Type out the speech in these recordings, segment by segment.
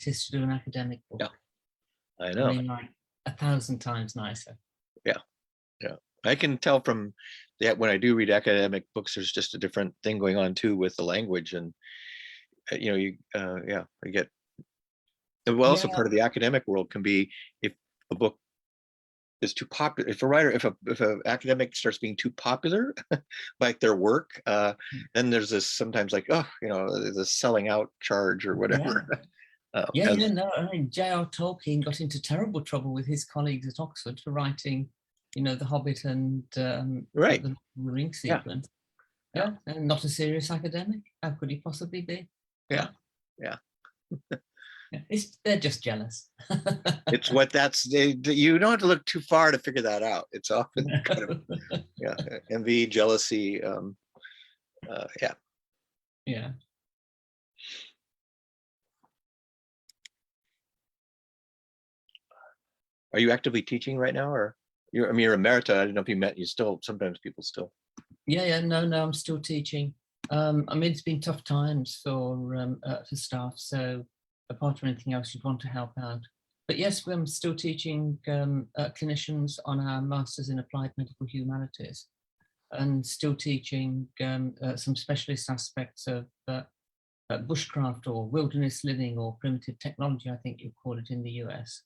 is to do an academic book. Yeah, I know. I mean, like 1,000 times nicer. Yeah, yeah. I can tell from that when I do read academic books, there's just a different thing going on too with the language, and you get. Well, also part of the academic world can be if a book is too popular. If a writer, if a academic starts being too popular, like their work, then there's this sometimes like, the selling out charge or whatever. No, I mean, J.R. Tolkien got into terrible trouble with his colleagues at Oxford for writing, The Hobbit and right. the Ring sequence. Yeah, and not a serious academic. How could he possibly be? Yeah. They're just jealous. It's what you don't have to look too far to figure that out. It's often kind of envy, jealousy. Yeah. Are you actively teaching right now, or you're emerita? I don't know if you still, sometimes people still. No, I'm still teaching. I mean, it's been tough times for staff, so apart from anything else, you'd want to help out. But yes, I'm still teaching clinicians on our Masters in Applied Medical Humanities, and still teaching some specialist aspects of bushcraft or wilderness living or primitive technology, I think you call it in the US,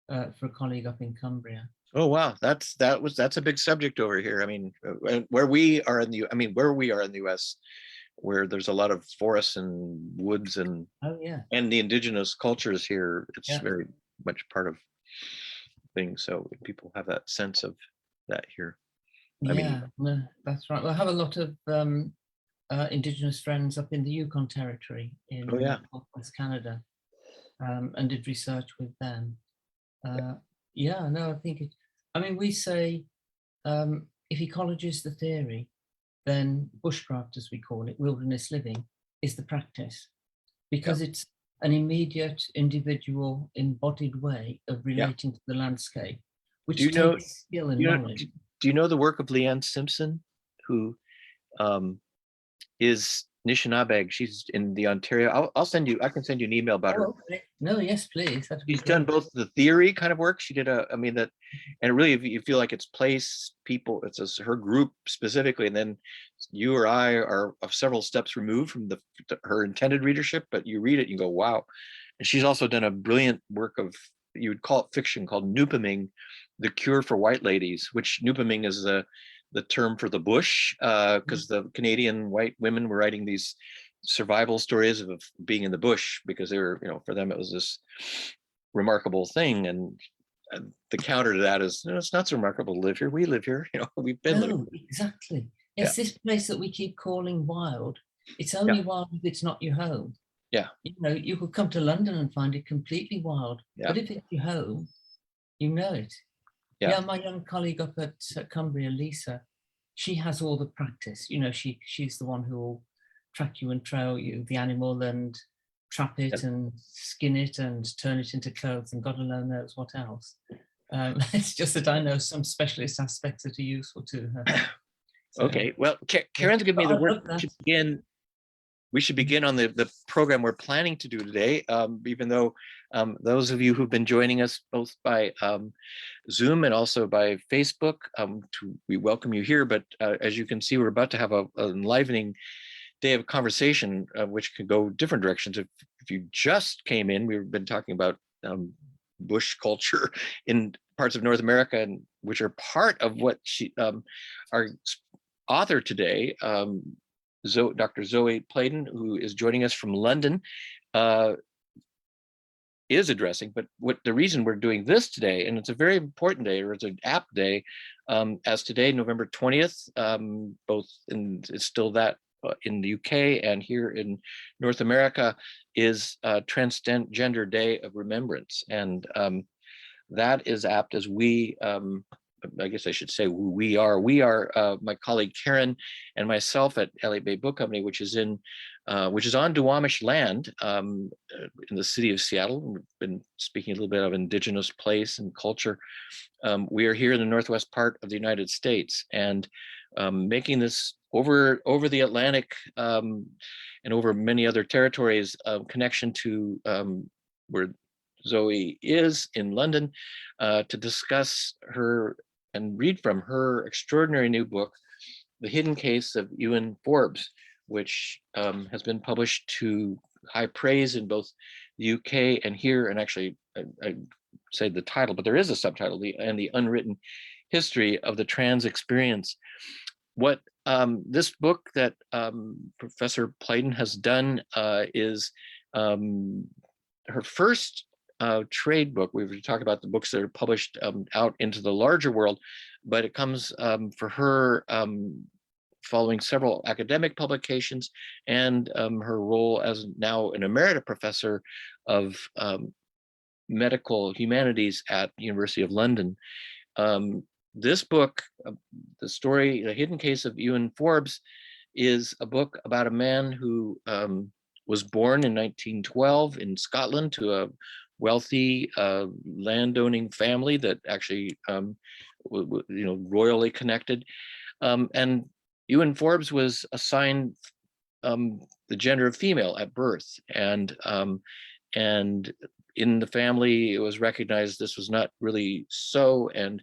for a colleague up in Cumbria. Oh wow, that's a big subject over here. I mean, where we are in the US, where there's a lot of forests and woods and the indigenous cultures here, it's very much part of things. So people have that sense of that here. No, that's right. Well, I have a lot of indigenous friends up in the Yukon Territory in Northwest Canada, and did research with them. I think we say if ecology is the theory, then bushcraft, as we call it, wilderness living, is the practice, because it's an immediate, individual, embodied way of relating to the landscape, which takes skill and knowledge. Do you know the work of Leanne Simpson, who is Nishinabeg? She's in the Ontario. I can send you an email about her. Okay. No, yes, please. She's done both the theory kind of work. She did and really, if you feel like it's place, people, it's her group specifically, and then you or I are several steps removed from her intended readership, but you read it, you go, wow. And she's also done a brilliant work of, you would call it fiction, called Nupaming, The Cure for White Ladies, which Nupaming is the term for the bush, because the Canadian white women were writing these survival stories of being in the bush because they were, for them it was this remarkable thing. And the counter to that is, it's not so remarkable to live here. We live here, we've been living here. Exactly. It's this place that we keep calling wild. It's only wild if it's not your home. Yeah. You could come to London and find it completely wild. Yeah. But if it's your home, you know it. Yeah, my young colleague up at Cumbria, Lisa, she has all the practice. She's the one who will track you and trail you, the animal, and trap it and skin it and turn it into clothes and God alone knows what else. It's just that I know some specialist aspects that are useful to her. So, okay, well, Karen's given me the word. We should begin on the program we're planning to do today, even though those of you who've been joining us both by Zoom and also by Facebook, we welcome you here. But as you can see, we're about to have an enlivening day of conversation, which could go different directions. If you just came in, we've been talking about bush culture in parts of North America, and which are part of what our author today, Dr. Zoë Playdon, who is joining us from London, is addressing. But the reason we're doing this today, and it's a very important day, or it's an apt day, as today, November 20th, it's still that in the UK and here in North America, is Transgender Day of Remembrance. And that is apt as I guess I should say who we are. We are my colleague Karen and myself at Elliott Bay Book Company, which is on Duwamish land in the city of Seattle. We've been speaking a little bit of indigenous place and culture. We are here in the northwest part of the United States, and making this over the Atlantic and over many other territories connection to where Zoë is in London, to discuss her and read from her extraordinary new book, The Hidden Case of Ewan Forbes, which has been published to high praise in both the UK and here. And actually, I say the title, but there is a subtitle, the Unwritten History of the Trans Experience. What this book that Professor Playdon has done is her first trade book. We've talked about the books that are published out into the larger world, but it comes for her following several academic publications and her role as now an emerita professor of medical humanities at the University of London. This book, the story, The Hidden Case of Ewan Forbes, is a book about a man who was born in 1912 in Scotland to a wealthy landowning family that actually, royally connected. And Ewan Forbes was assigned the gender of female at birth, and in the family it was recognized this was not really so. And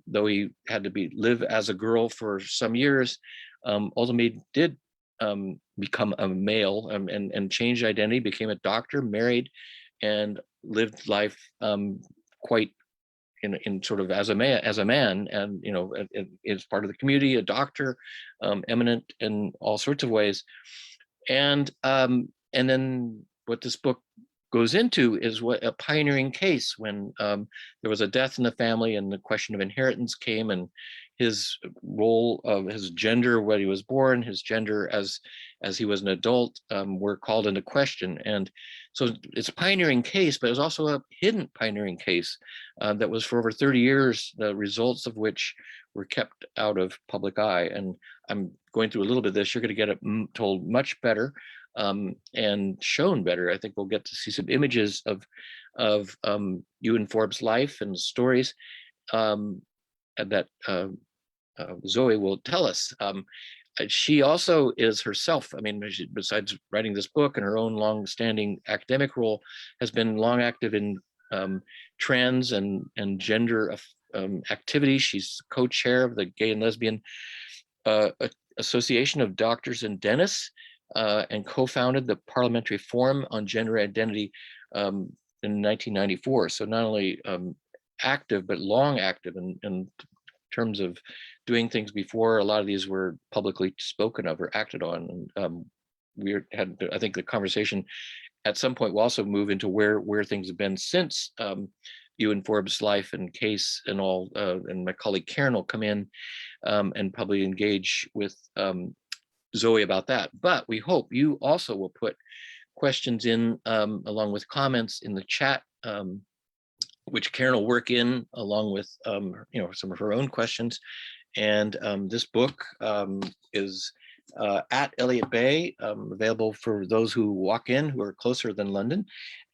though he had to live as a girl for some years, ultimately did become a male and changed identity, became a doctor, married, and lived life quite in sort of as a man, and is part of the community, a doctor, eminent in all sorts of ways. And then what this book goes into is what a pioneering case when there was a death in the family and the question of inheritance came, and his role of his gender when he was born, his gender as he was an adult, were called into question. And so it's a pioneering case, but it was also a hidden pioneering case that was for over 30 years, the results of which were kept out of public eye. And I'm going through a little bit of this. You're going to get it told much better and shown better. I think we'll get to see some images of Ewan Forbes' life and stories that Zoë will tell us. She also is herself, besides writing this book and her own long-standing academic role, has been long active in trans and gender activities. She's co-chair of the Gay and Lesbian Association of Doctors and Dentists, and co-founded the Parliamentary Forum on Gender Identity in 1994. So not only active, but long active in terms of doing things before a lot of these were publicly spoken of or acted on. And we had, I think, the conversation at some point will also move into where things have been since Ewan Forbes' life and case and all. And my colleague Karen will come in and probably engage with Zoë about that. But we hope you also will put questions in along with comments in the chat, which Karen will work in along with some of her own questions. And this book is at Elliott Bay, available for those who walk in who are closer than London,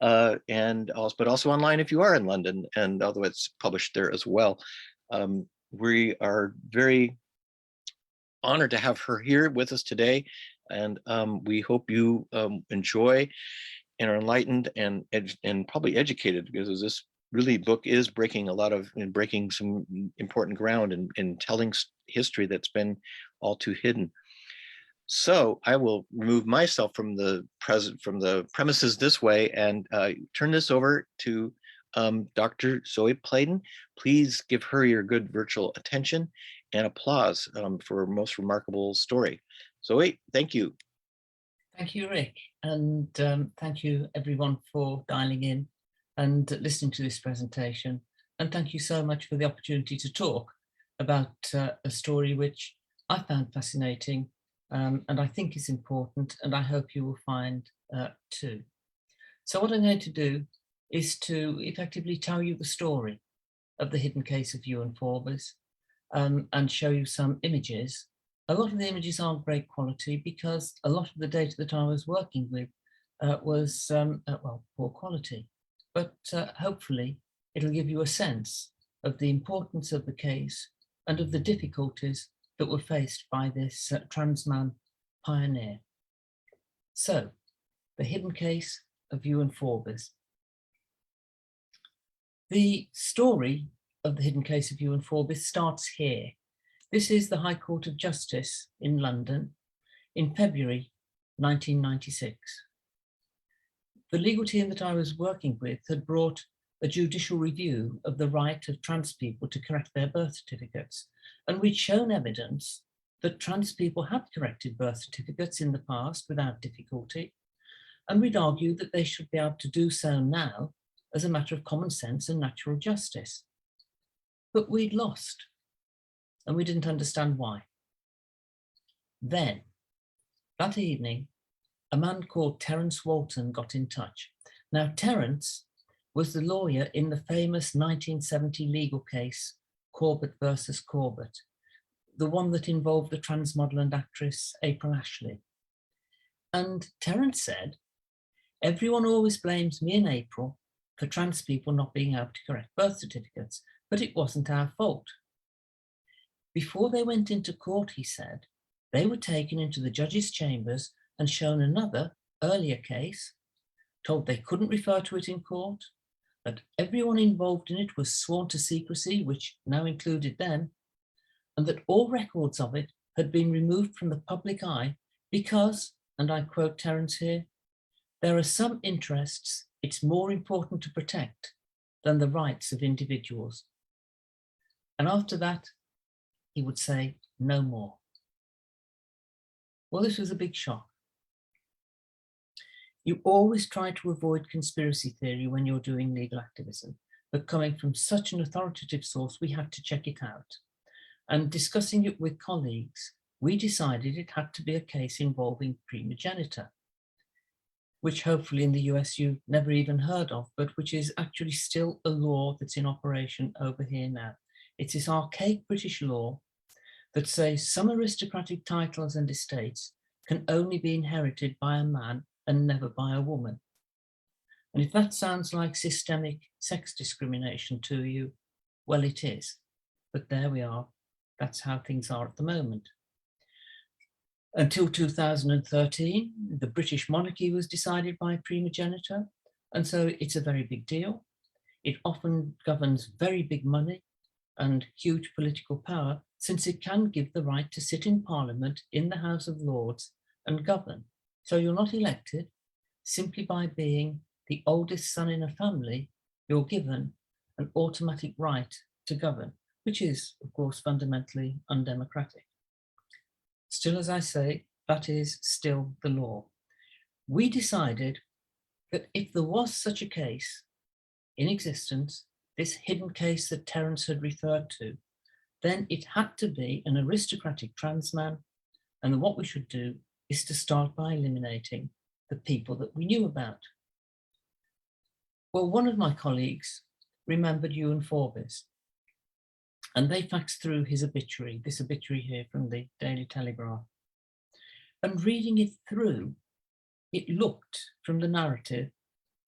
but also online if you are in London, and although it's published there as well. We are very honored to have her here with us today, and we hope you enjoy and are enlightened and probably educated, because this really book is breaking some important ground in telling history that's been all too hidden. So I will remove myself from the premises this way and turn this over to Dr. Zoë Playdon. Please give her your good virtual attention and applause for a most remarkable story. Zoë, thank you. Thank you, Rick, and thank you everyone for dialing in and listening to this presentation. And thank you so much for the opportunity to talk about a story which I found fascinating and I think is important, and I hope you will find too. So what I'm going to do is to effectively tell you the story of the hidden case of Ewan Forbes and show you some images. A lot of the images aren't great quality because a lot of the data that I was working with was poor quality. But hopefully it'll give you a sense of the importance of the case and of the difficulties that were faced by this trans man pioneer. So, the hidden case of Ewan Forbes. The story of the hidden case of Ewan Forbes starts here. This is the High Court of Justice in London in February 1996. The legal team that I was working with had brought a judicial review of the right of trans people to correct their birth certificates. And we'd shown evidence that trans people had corrected birth certificates in the past without difficulty. And we'd argued that they should be able to do so now as a matter of common sense and natural justice. But we'd lost, and we didn't understand why. Then, that evening, a man called Terence Walton got in touch. Now, Terence was the lawyer in the famous 1970 legal case, Corbett versus Corbett, the one that involved the trans model and actress April Ashley. And Terence said, everyone always blames me and April for trans people not being able to correct birth certificates, but it wasn't our fault. Before they went into court, he said, they were taken into the judge's chambers and shown another earlier case, told they couldn't refer to it in court, that everyone involved in it was sworn to secrecy, which now included them, and that all records of it had been removed from the public eye because, and I quote Terence here, there are some interests it's more important to protect than the rights of individuals. And after that, he would say no more. Well, this was a big shock. You always try to avoid conspiracy theory when you're doing legal activism, but coming from such an authoritative source, we had to check it out. And discussing it with colleagues, we decided it had to be a case involving primogeniture, which hopefully in the US you've never even heard of, but which is actually still a law that's in operation over here now. It's this archaic British law that says some aristocratic titles and estates can only be inherited by a man and never by a woman. And if that sounds like systemic sex discrimination to you, well, it is. But there we are. That's how things are at the moment. Until 2013, the British monarchy was decided by primogeniture, and so it's a very big deal. It often governs very big money and huge political power, since it can give the right to sit in Parliament in the House of Lords and govern. So you're not elected simply by being the oldest son in a family, you're given an automatic right to govern, which is, of course, fundamentally undemocratic. Still, as I say, that is still the law. We decided that if there was such a case in existence, this hidden case that Terence had referred to, then it had to be an aristocratic trans man, and what we should do is to start by eliminating the people that we knew about. Well, one of my colleagues remembered Ewan Forbes, and they faxed through his obituary, this obituary here from the Daily Telegraph. And reading it through, it looked from the narrative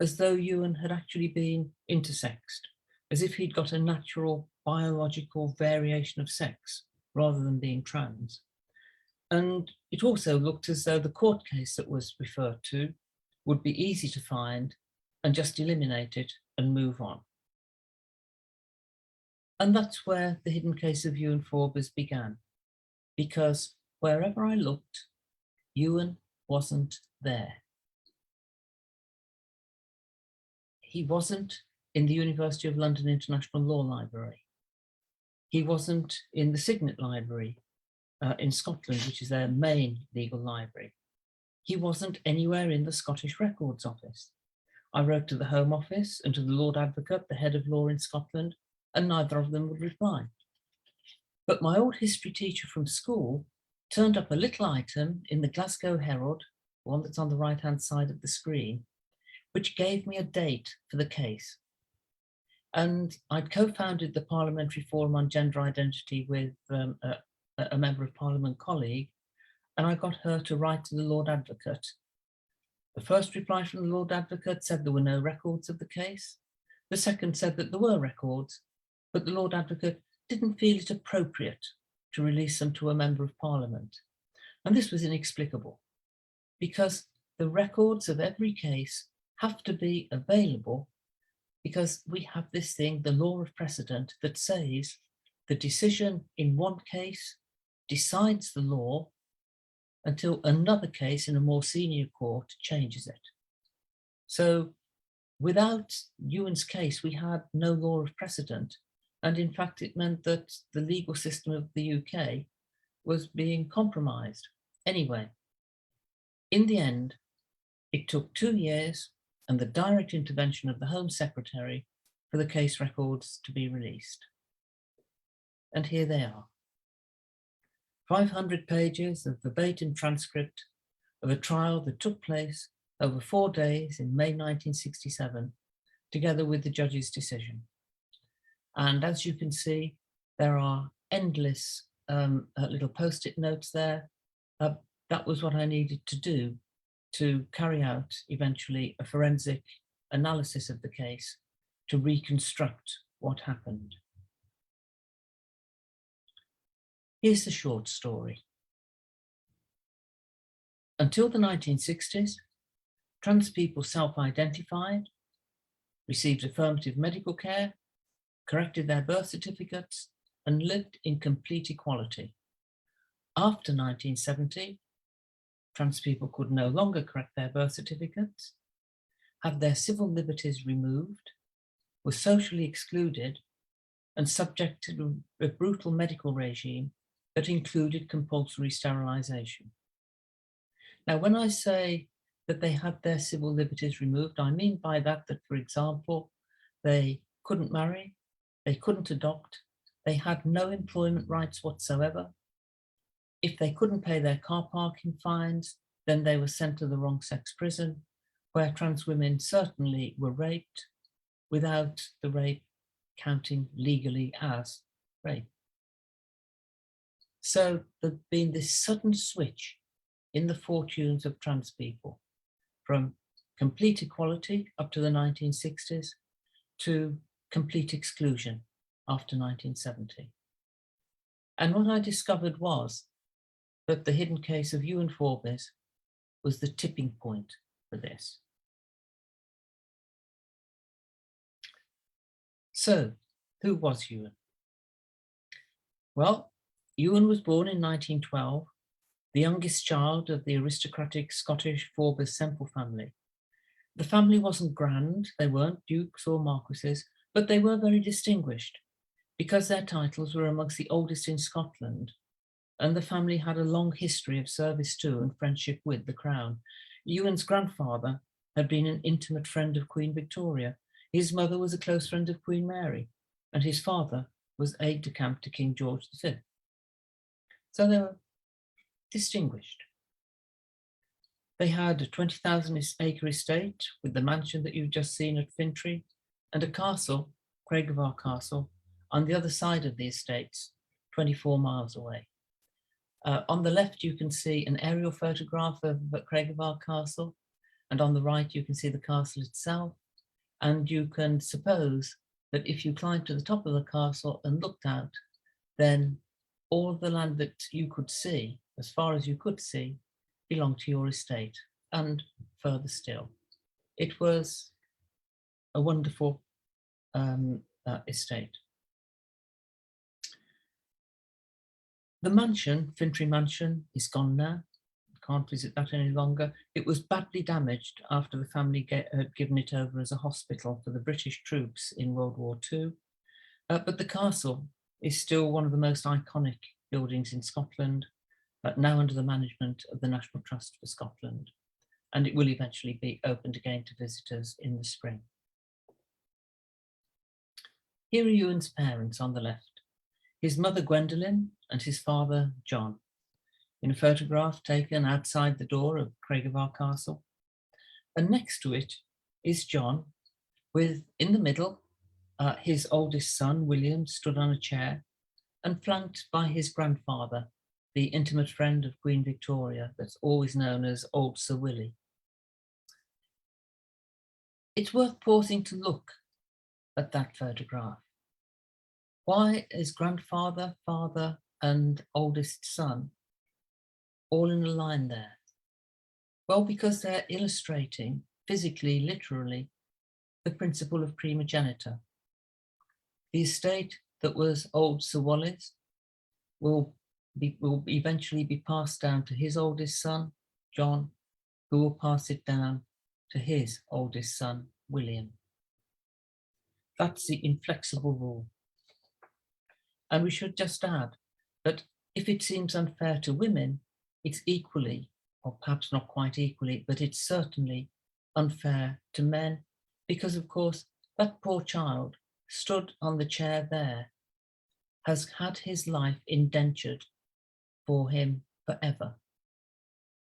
as though Ewan had actually been intersexed, as if he'd got a natural biological variation of sex rather than being trans. And it also looked as though the court case that was referred to would be easy to find and just eliminate it and move on. And that's where the hidden case of Ewan Forbes began, because wherever I looked, Ewan wasn't there. He wasn't in the University of London International Law Library. He wasn't in the Signet Library in Scotland, which is their main legal library. He wasn't anywhere in the Scottish Records Office. I wrote to the Home Office and to the Lord Advocate, the head of law in Scotland, and neither of them would reply. But my old history teacher from school turned up a little item in the Glasgow Herald, the one that's on the right-hand side of the screen, which gave me a date for the case. And I'd co-founded the Parliamentary Forum on Gender Identity with a Member of Parliament colleague, and I got her to write to the Lord Advocate. The first reply from the Lord Advocate said there were no records of the case. The second said that there were records, but the Lord Advocate didn't feel it appropriate to release them to a Member of Parliament. And this was inexplicable, because the records of every case have to be available because we have this thing, the law of precedent, that says the decision in one case decides the law until another case in a more senior court changes it. So without Ewan's case, we had no law of precedent. And in fact, it meant that the legal system of the UK was being compromised. Anyway, in the end, it took 2 years and the direct intervention of the Home Secretary for the case records to be released. And here they are. 500 pages of verbatim transcript of a trial that took place over 4 days in May 1967, together with the judge's decision. And as you can see, there are endless little post-it notes there. That was what I needed to do to carry out eventually a forensic analysis of the case to reconstruct what happened. Here's the short story. Until the 1960s, trans people self-identified, received affirmative medical care, corrected their birth certificates, and lived in complete equality. After 1970, trans people could no longer correct their birth certificates, have their civil liberties removed, were socially excluded, and subject to a brutal medical regime that included compulsory sterilisation. Now, when I say that they had their civil liberties removed, I mean by that, for example, they couldn't marry, they couldn't adopt, they had no employment rights whatsoever. If they couldn't pay their car parking fines, then they were sent to the wrong sex prison, where trans women certainly were raped without the rape counting legally as rape. So there's been this sudden switch in the fortunes of trans people from complete equality up to the 1960s to complete exclusion after 1970. And what I discovered was that the hidden case of Ewan Forbes was the tipping point for this. So, who was Ewan? Well, Ewan was born in 1912, the youngest child of the aristocratic Scottish Forbes Semple family. The family wasn't grand, they weren't dukes or marquises, but they were very distinguished because their titles were amongst the oldest in Scotland, and the family had a long history of service to and friendship with the Crown. Ewan's grandfather had been an intimate friend of Queen Victoria. His mother was a close friend of Queen Mary, and his father was aide-de-camp to King George V. So they were distinguished. They had a 20,000 acre estate with the mansion that you've just seen at Fintry, and a castle, Craigavon Castle, on the other side of the estates, 24 miles away. On the left, you can see an aerial photograph of Craigavon Castle, and on the right, you can see the castle itself. And you can suppose that if you climbed to the top of the castle and looked out, then all of the land that you could see, as far as you could see, belonged to your estate, and further still. It was a wonderful estate. The mansion, Fintry Mansion, is gone now. Can't visit that any longer. It was badly damaged after the family had given it over as a hospital for the British troops in World War II. But the castle is still one of the most iconic buildings in Scotland, now under the management of the National Trust for Scotland. And it will eventually be opened again to visitors in the spring. Here are Ewan's parents on the left, his mother Gwendolen and his father John, in a photograph taken outside the door of Craigavon Castle. And next to it is John, with, in the middle, his oldest son, William, stood on a chair and flanked by his grandfather, the intimate friend of Queen Victoria that's always known as Old Sir Willie. It's worth pausing to look at that photograph. Why is grandfather, father, and oldest son all in a line there? Well, because they're illustrating physically, literally, the principle of primogeniture. The estate that was old Sir Wally's will eventually be passed down to his oldest son, John, who will pass it down to his oldest son, William. That's the inflexible rule. And we should just add that if it seems unfair to women, it's equally, or perhaps not quite equally, but it's certainly unfair to men, because of course that poor child stood on the chair there has had his life indentured for him forever.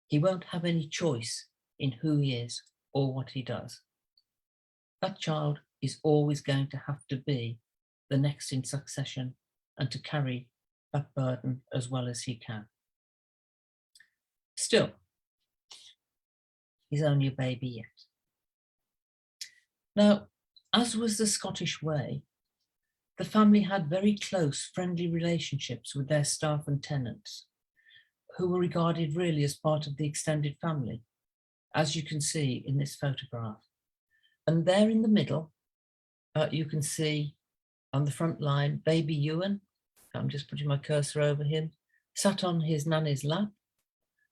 He won't have any choice in who he is or what he does. That child is always going to have to be the next in succession and to carry that burden as well as he can. Still, he's only a baby yet. Now, as was the Scottish way, the family had very close, friendly relationships with their staff and tenants, who were regarded really as part of the extended family, as you can see in this photograph. And there in the middle, you can see on the front line, baby Ewan, I'm just putting my cursor over him, sat on his nanny's lap.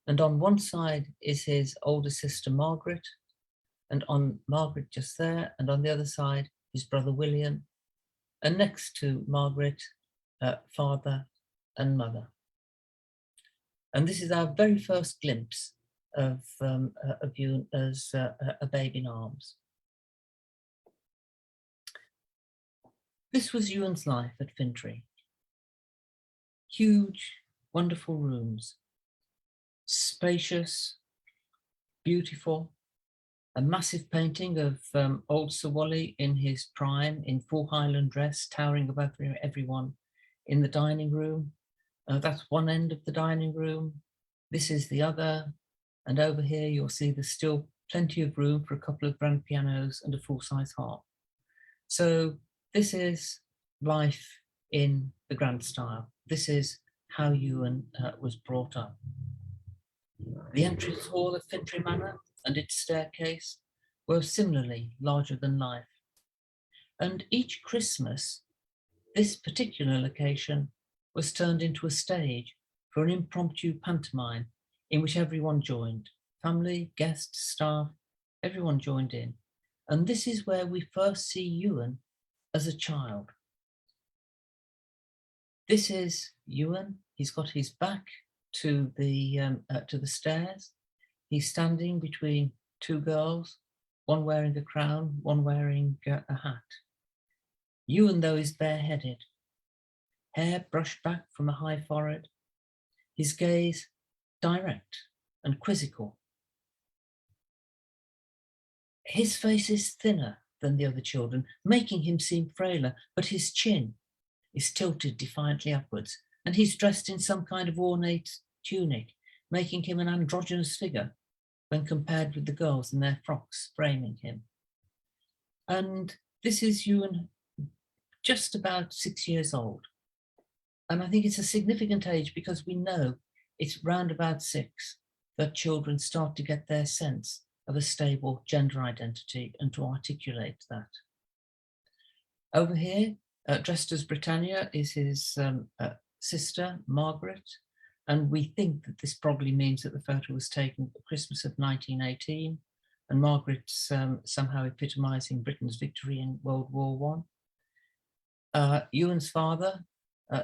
And on one side is his older sister, Margaret, and on Margaret just there, and on the other side, his brother, William, and next to Margaret, father and mother. And this is our very first glimpse of Ewan as a babe in arms. This was Ewan's life at Fintry. Huge, wonderful rooms, spacious, beautiful, a massive painting of old Sir Wally in his prime, in full Highland dress, towering above everyone in the dining room. That's one end of the dining room. This is the other. And over here, you'll see there's still plenty of room for a couple of grand pianos and a full-size harp. So this is life in the grand style. This is how Ewan was brought up. The entrance hall of Fintry Manor and its staircase were similarly larger than life. And each Christmas, this particular location was turned into a stage for an impromptu pantomime in which everyone joined. Family, guests, staff, everyone joined in. And this is where we first see Ewan as a child. This is Ewan. He's got his back to the stairs. He's standing between two girls, one wearing a crown, one wearing a hat. Ewan, though, is bareheaded, hair brushed back from a high forehead, his gaze direct and quizzical. His face is thinner than the other children, making him seem frailer, but his chin is tilted defiantly upwards, and he's dressed in some kind of ornate tunic, making him an androgynous figure when compared with the girls in their frocks framing him. And this is Ewan, just about 6 years old. And I think it's a significant age because we know it's round about 6 that children start to get their sense of a stable gender identity and to articulate that. Over here, dressed as Britannia, is his sister, Margaret, and we think that this probably means that the photo was taken at Christmas of 1918, and Margaret's somehow epitomising Britain's victory in World War I. Ewan's father,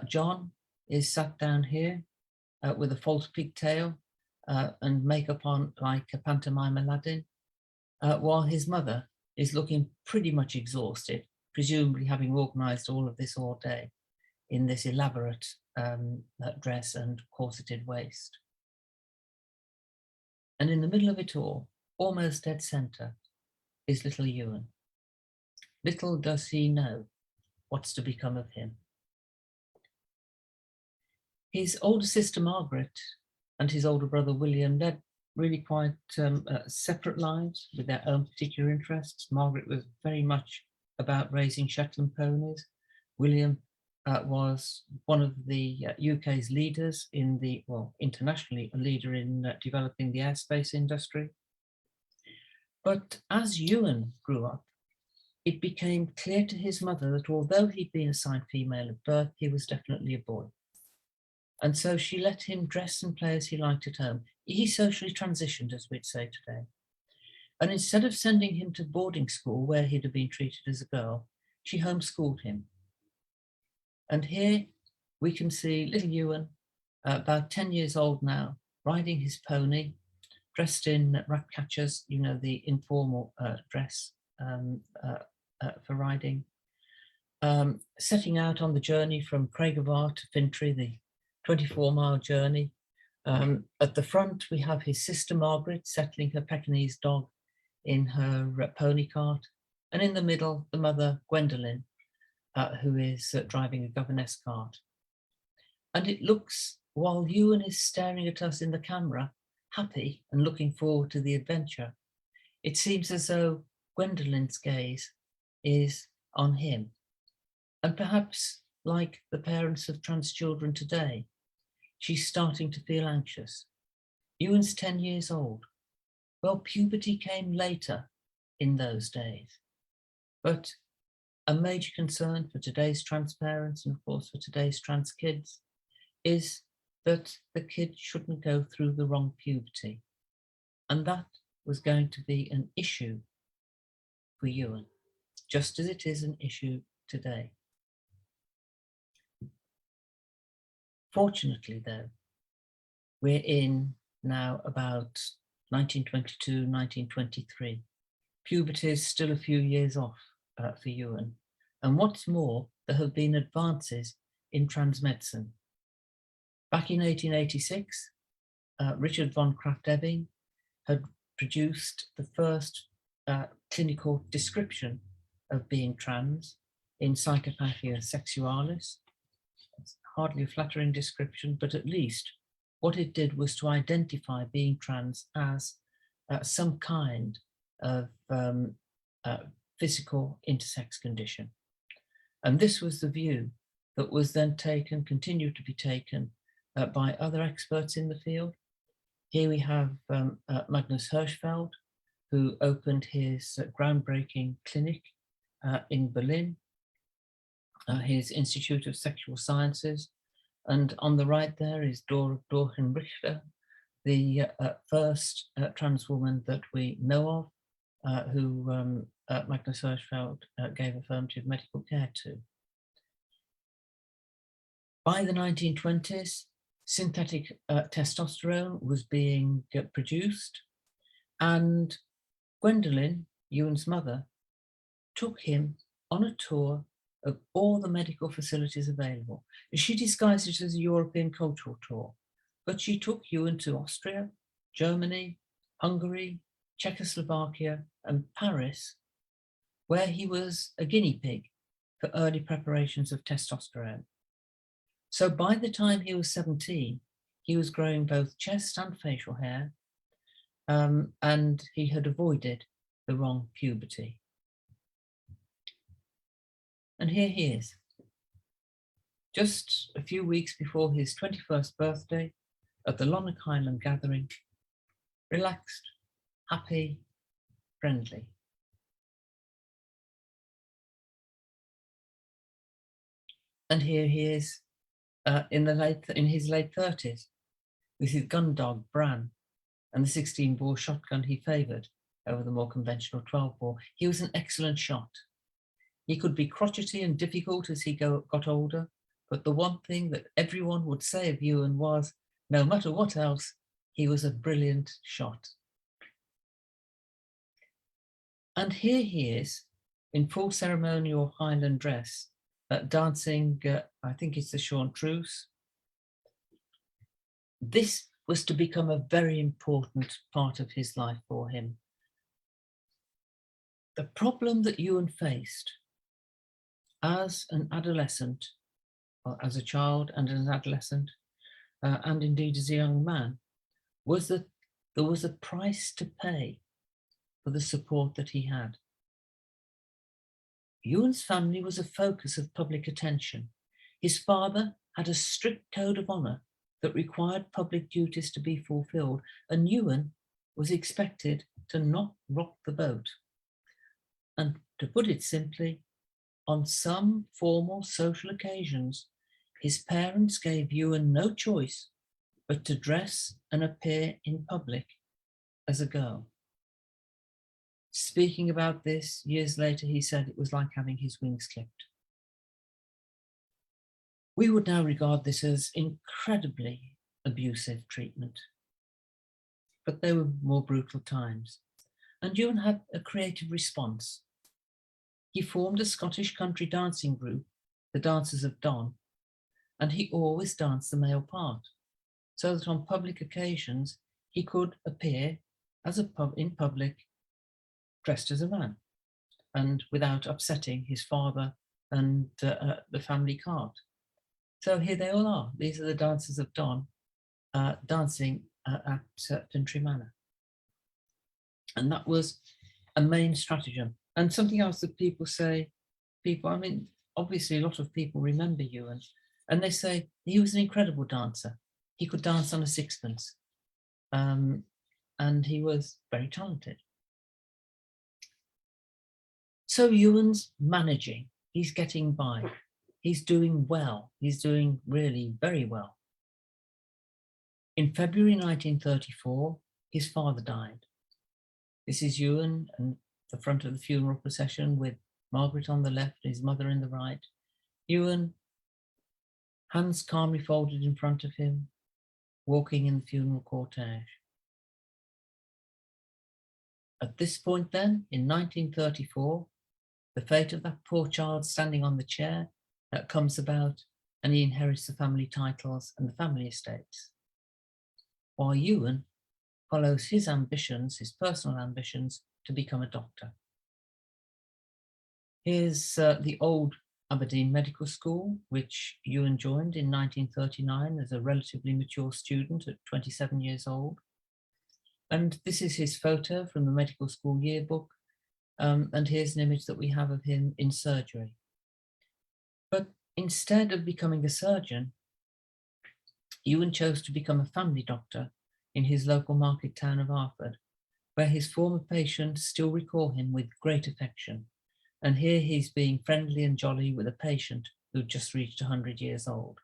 John, is sat down here with a false pigtail and makeup on like a pantomime Aladdin, while his mother is looking pretty much exhausted, presumably having organised all of this all day in this elaborate dress and corseted waist. And in the middle of it all, almost dead centre, is little Ewan. Little does he know what's to become of him. His older sister Margaret and his older brother William led really quite separate lives with their own particular interests. Margaret was very much about raising Shetland ponies. William was one of the UK's leaders in the, well, internationally a leader in developing the airspace industry. But as Ewan grew up, it became clear to his mother that although he'd been assigned female at birth, he was definitely a boy. And so she let him dress and play as he liked at home. He socially transitioned, as we'd say today. And instead of sending him to boarding school where he'd have been treated as a girl, she homeschooled him. And here we can see little Ewan, about 10 years old now, riding his pony, dressed in rat catchers, you know, the informal dress for riding, setting out on the journey from Craigavon to Fintry, the 24-mile journey. At the front, we have his sister Margaret settling her Pekingese dog in her pony cart. And in the middle, the mother Gwendolyn, who is driving a governess cart. And it looks, while Ewan is staring at us in the camera, happy and looking forward to the adventure, it seems as though Gwendolyn's gaze is on him. And perhaps, like the parents of trans children today, she's starting to feel anxious. Ewan's 10 years old. Well, puberty came later in those days. But a major concern for today's trans parents, and of course for today's trans kids, is that the kid shouldn't go through the wrong puberty. And that was going to be an issue for Ewan, just as it is an issue today. Fortunately, though, we're in now about 1922, 1923. Puberty is still a few years off for Ewan. And what's more, there have been advances in trans medicine. Back in 1886, Richard von Krafft-Ebing had produced the first clinical description of being trans in Psychopathia Sexualis. It's hardly a flattering description, but at least what it did was to identify being trans as some kind of physical intersex condition. And this was the view that was then taken, continued to be taken by other experts in the field. Here we have Magnus Hirschfeld, who opened his groundbreaking clinic in Berlin, his Institute of Sexual Sciences. And on the right there is Dorchen Richter, the first trans woman that we know of, who Magnus Hirschfeld gave affirmative medical care to. By the 1920s, synthetic testosterone was being produced, and Gwendolyn, Ewan's mother, took him on a tour of all the medical facilities available. She disguised it as a European cultural tour, but she took Ewan to Austria, Germany, Hungary, Czechoslovakia, and Paris, where he was a guinea pig for early preparations of testosterone. So by the time he was 17, he was growing both chest and facial hair, and he had avoided the wrong puberty. And here he is, just a few weeks before his 21st birthday at the Lonnock Highland gathering, relaxed, happy, friendly. And here he is in his late 30s with his gun dog, Bran, and the 16-bore shotgun he favoured over the more conventional 12-bore. He was an excellent shot. He could be crotchety and difficult as he got older, but the one thing that everyone would say of Ewan was, no matter what else, he was a brilliant shot. And here he is in full ceremonial Highland dress, dancing, I think it's the Chartreuse. This was to become a very important part of his life for him. The problem that Ewan faced as an adolescent, or as a child and as an adolescent, and indeed as a young man, was that there was a price to pay for the support that he had. Ewan's family was a focus of public attention. His father had a strict code of honour that required public duties to be fulfilled, and Ewan was expected to not rock the boat. And To put it simply, on some formal social occasions, his parents gave Ewan no choice but to dress and appear in public as a girl. Speaking about this years later, he said it was like having his wings clipped. We would now regard this as incredibly abusive treatment, but they were more brutal times, and Ewan had a creative response. He formed a Scottish country dancing group, the Dancers of Don, and he always danced the male part, so that on public occasions he could appear in public dressed as a man and without upsetting his father and the family cart. So here they all are. These are the Dancers of Don dancing at Fintry Manor. And that was a main stratagem. And something else that people say, obviously a lot of people remember Ewan, and they say he was an incredible dancer. He could dance on a sixpence, and he was very talented. So Ewan's managing, he's getting by, he's doing well, he's doing really very well. In February 1934, his father died. This is Ewan and the front of the funeral procession with Margaret on the left, his mother in the right. Ewan, hands calmly folded in front of him, walking in the funeral cortege. At this point then, in 1934, the fate of that poor child standing on the chair comes about, and he inherits the family titles and the family estates. While Ewan follows his ambitions, his personal ambitions, to become a doctor. Here's the old Aberdeen Medical School, which Ewan joined in 1939 as a relatively mature student at 27 years old. And this is his photo from the medical school yearbook. And here's an image that we have of him in surgery. But instead of becoming a surgeon, Ewan chose to become a family doctor in his local market town of Arford, where his former patients still recall him with great affection. And here he's being friendly and jolly with a patient who'd just reached 100 years old.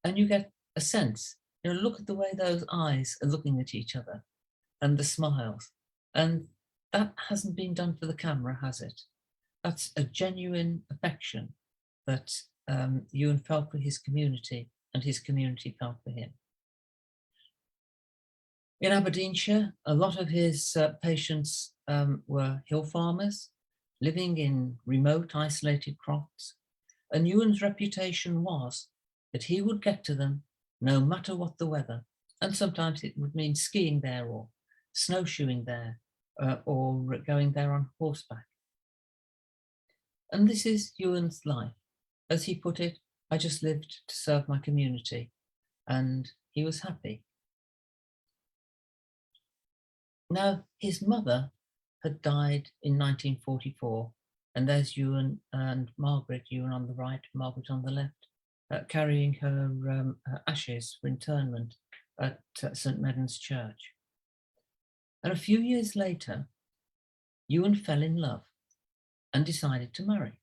And you get a sense, look at the way those eyes are looking at each other and the smiles. And that hasn't been done for the camera, has it? That's a genuine affection that Ewan felt for his community and his community felt for him. In Aberdeenshire, a lot of his patients were hill farmers living in remote, isolated crofts, and Ewan's reputation was that he would get to them no matter what the weather, and sometimes it would mean skiing there or snowshoeing there or going there on horseback. And this is Ewan's life. As he put it, I just lived to serve my community, and he was happy. Now, his mother had died in 1944, and there's Ewan and Margaret, Ewan on the right, Margaret on the left, carrying her ashes for interment at St. Medon's Church. And a few years later, Ewan fell in love and decided to marry.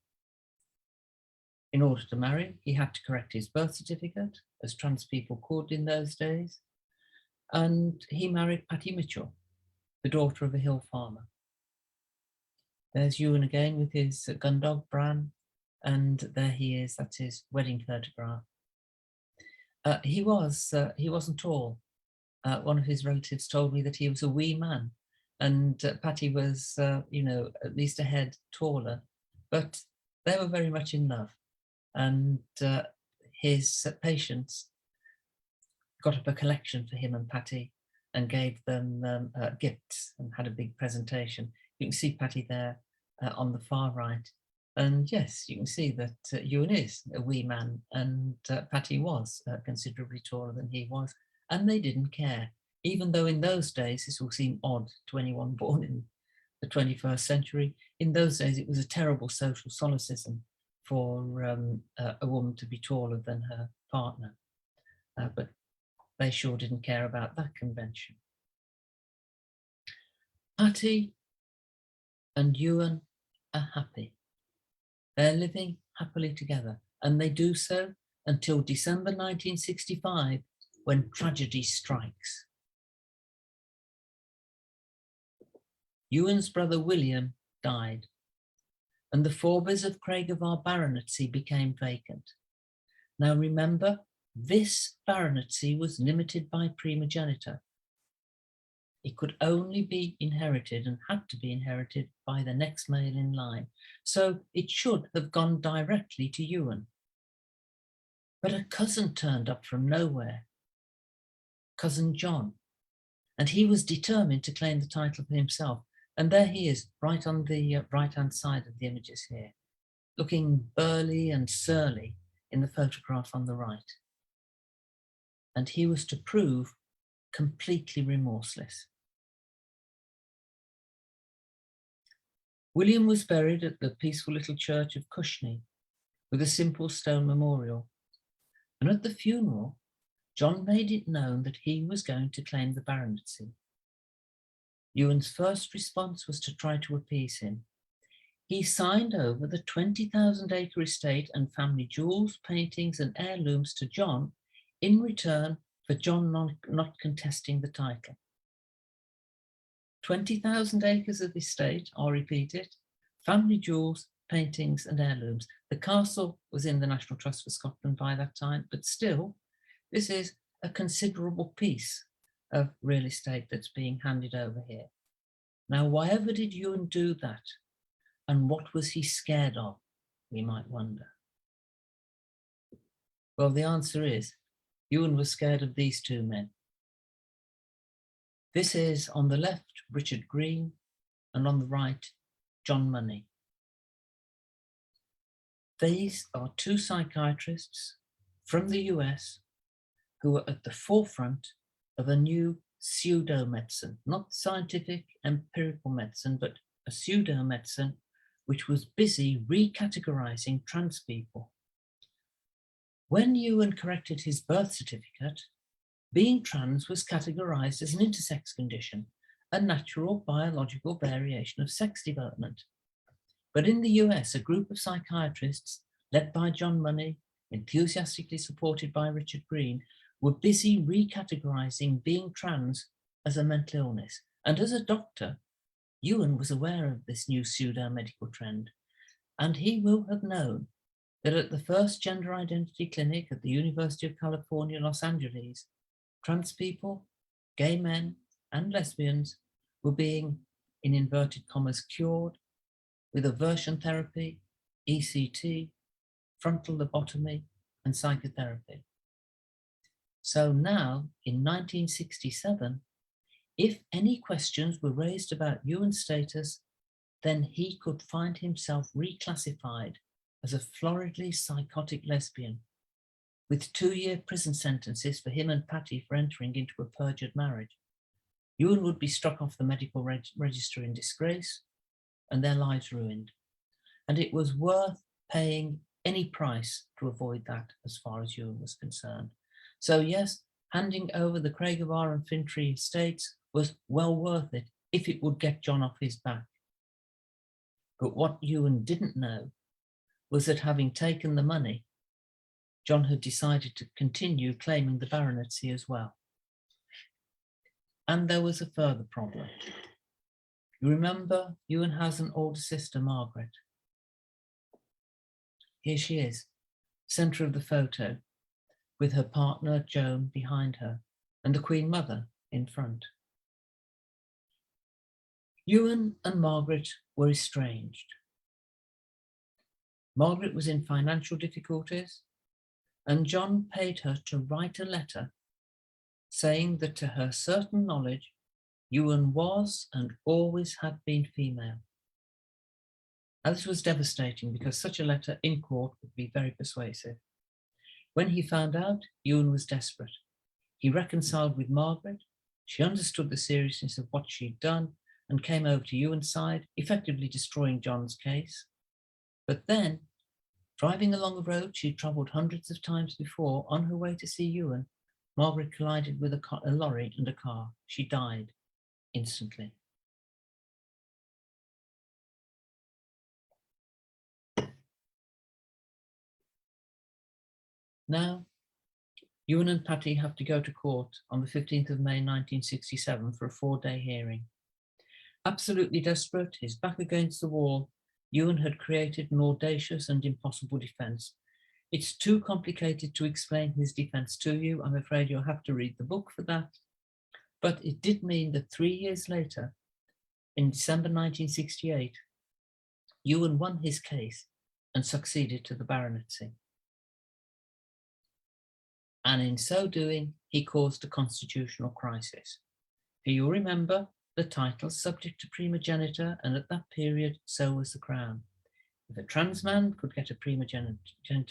In order to marry, he had to correct his birth certificate, as trans people could in those days, and he married Patty Mitchell, the daughter of a hill farmer. There's Ewan again with his gun dog Bran, and there he is, that's his wedding photograph. He wasn't tall. One of his relatives told me that he was a wee man, and Patty was, at least a head taller, but they were very much in love. And his patients got up a collection for him and Patty and gave them gifts and had a big presentation. You can see Patty there on the far right. And yes, you can see that Ewan is a wee man, and Patty was considerably taller than he was, and they didn't care. Even though in those days, this will seem odd to anyone born in the 21st century, in those days it was a terrible social solecism for a woman to be taller than her partner. But they sure didn't care about that convention. Patty and Ewan are happy. They're living happily together, and they do so until December 1965, when tragedy strikes. Ewan's brother William died, and the Forbes of Craigavon baronetcy became vacant. Now remember, this baronetcy was limited by primogeniture. It could only be inherited and had to be inherited by the next male in line. So it should have gone directly to Ewan. But a cousin turned up from nowhere, cousin John, and he was determined to claim the title for himself. And there he is, right on the right-hand side of the images here, looking burly and surly in the photograph on the right. And he was to prove completely remorseless. William was buried at the peaceful little church of Cushney with a simple stone memorial. And at the funeral, John made it known that he was going to claim the baronetcy. Ewan's first response was to try to appease him. He signed over the 20,000-acre estate and family jewels, paintings and heirlooms to John in return for John not contesting the title. 20,000 acres of estate, I'll repeat it, family jewels, paintings and heirlooms. The castle was in the National Trust for Scotland by that time, but still, this is a considerable piece of real estate that's being handed over here. Now, why ever did Ewan do that? And what was he scared of, we might wonder? Well, the answer is, Ewan was scared of these two men. This is on the left, Richard Green, and on the right, John Money. These are two psychiatrists from the US who are at the forefront of a new pseudo-medicine, not scientific empirical medicine, but a pseudo-medicine which was busy recategorizing trans people. When Ewan corrected his birth certificate, being trans was categorized as an intersex condition, a natural biological variation of sex development. But in the US, a group of psychiatrists led by John Money, enthusiastically supported by Richard Green, were busy recategorizing being trans as a mental illness. And as a doctor, Ewan was aware of this new pseudo-medical trend, and he will have known that at the first gender identity clinic at the University of California, Los Angeles, trans people, gay men, and lesbians were being, in inverted commas, cured with aversion therapy, ECT, frontal lobotomy, and psychotherapy. So now, in 1967, if any questions were raised about Ewan's status, then he could find himself reclassified as a floridly psychotic lesbian, with 2-year prison sentences for him and Patty for entering into a perjured marriage. Ewan would be struck off the medical register in disgrace and their lives ruined. And it was worth paying any price to avoid that as far as Ewan was concerned. So yes, handing over the Craigavon and Fintry estates was well worth it if it would get John off his back. But what Ewan didn't know was that having taken the money, John had decided to continue claiming the baronetcy as well. And there was a further problem. You remember Ewan has an older sister, Margaret. Here she is, centre of the photo, with her partner, Joan, behind her, and the Queen Mother in front. Ewan and Margaret were estranged. Margaret was in financial difficulties, and John paid her to write a letter saying that to her certain knowledge, Ewan was and always had been female. Now, this was devastating because such a letter in court would be very persuasive. When he found out, Ewan was desperate. He reconciled with Margaret. She understood the seriousness of what she'd done and came over to Ewan's side, effectively destroying John's case. But then, driving along a road she'd travelled hundreds of times before, on her way to see Ewan, Margaret collided with a lorry and a car. She died instantly. Now, Ewan and Patty have to go to court on the 15th of May 1967 for a 4-day hearing. Absolutely desperate, his back against the wall, Ewan had created an audacious and impossible defence. It's too complicated to explain his defence to you. I'm afraid you'll have to read the book for that. But it did mean that 3 years later, in December 1968, Ewan won his case and succeeded to the baronetcy. And in so doing, he caused a constitutional crisis. For you'll remember, the title's subject to primogeniture, and at that period, so was the crown. If a trans man could get a primogeniture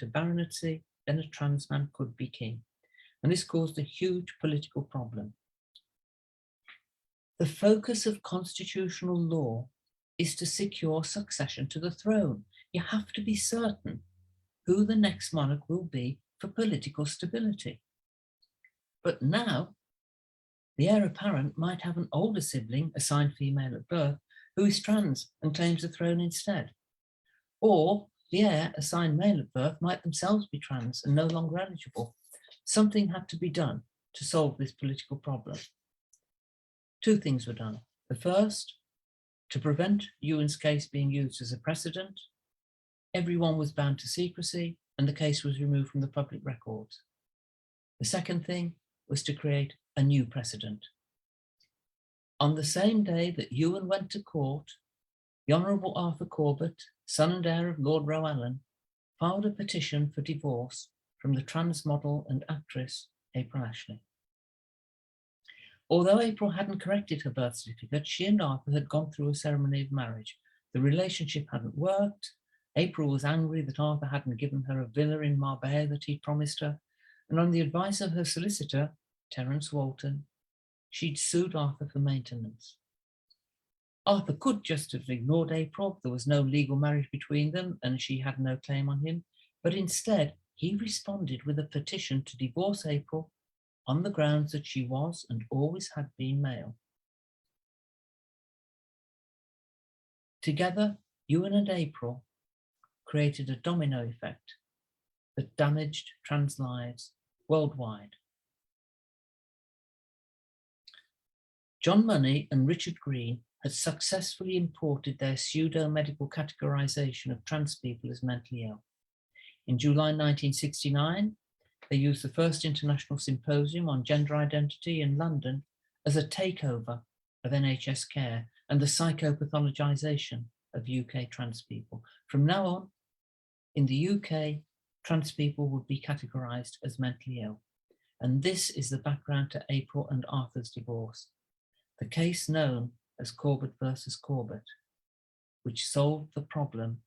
baronetcy, then a trans man could be king. And this caused a huge political problem. The focus of constitutional law is to secure succession to the throne. You have to be certain who the next monarch will be for political stability. But now, the heir apparent might have an older sibling assigned female at birth who is trans and claims the throne instead. Or the heir assigned male at birth might themselves be trans and no longer eligible. Something had to be done to solve this political problem. 2 things were done. The first, to prevent Ewan's case being used as a precedent, everyone was bound to secrecy and the case was removed from the public records. The second thing was to create a new precedent. On the same day that Ewan went to court, the Honourable Arthur Corbett, son and heir of Lord Rowan, filed a petition for divorce from the trans model and actress April Ashley. Although April hadn't corrected her birth certificate, she and Arthur had gone through a ceremony of marriage. The relationship hadn't worked. April was angry that Arthur hadn't given her a villa in Marbella that he'd promised her, and on the advice of her solicitor, Terence Walton, she'd sued Arthur for maintenance. Arthur could just have ignored April. There was no legal marriage between them and she had no claim on him, but instead he responded with a petition to divorce April on the grounds that she was and always had been male. Together, Ewan and April created a domino effect that damaged trans lives worldwide. John Money and Richard Green had successfully imported their pseudo-medical categorization of trans people as mentally ill. In July 1969, they used the first international symposium on gender identity in London as a takeover of NHS care and the psychopathologization of UK trans people. From now on, in the UK, trans people would be categorized as mentally ill. And this is the background to April and Arthur's divorce, the case known as Corbett versus Corbett, which solved the problem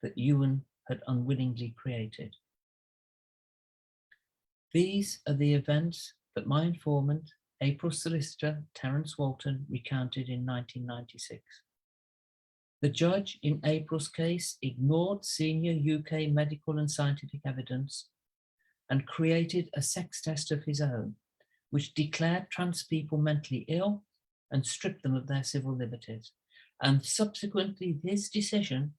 that Ewan had unwillingly created. These are the events that my informant, April's solicitor, Terence Walton, recounted in 1996. The judge in April's case ignored senior UK medical and scientific evidence and created a sex test of his own, which declared trans people mentally ill and stripped them of their civil liberties. And subsequently, his decision,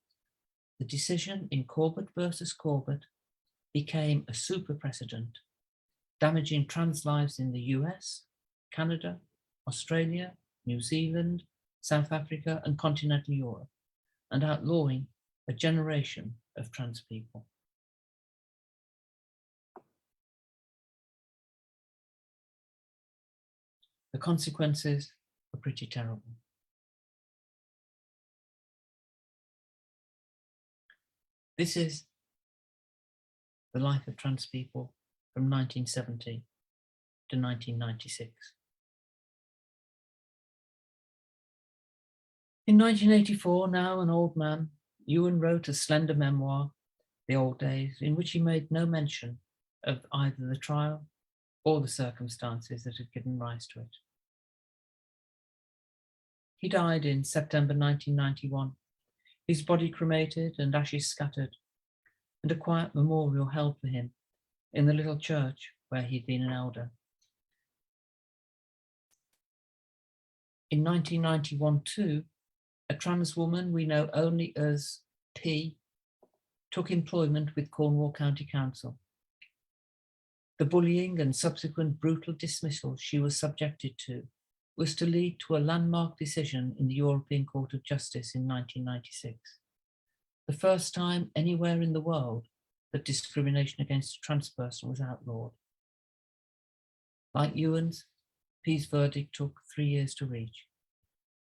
the decision in Corbett versus Corbett, became a super precedent, damaging trans lives in the US, Canada, Australia, New Zealand, South Africa, and continental Europe, and outlawing a generation of trans people. The consequences are pretty terrible. This is the life of trans people from 1970 to 1996. In 1984, now an old man, Ewan wrote a slender memoir, The Old Days, in which he made no mention of either the trial or the circumstances that had given rise to it. He died in September 1991, his body cremated and ashes scattered, and a quiet memorial held for him in the little church where he'd been an elder. In 1991 too, a trans woman we know only as P took employment with Cornwall County Council. The bullying and subsequent brutal dismissal she was subjected to was to lead to a landmark decision in the European Court of Justice in 1996. The first time anywhere in the world that discrimination against a trans person was outlawed. Like Ewan's, P's verdict took 3 years to reach,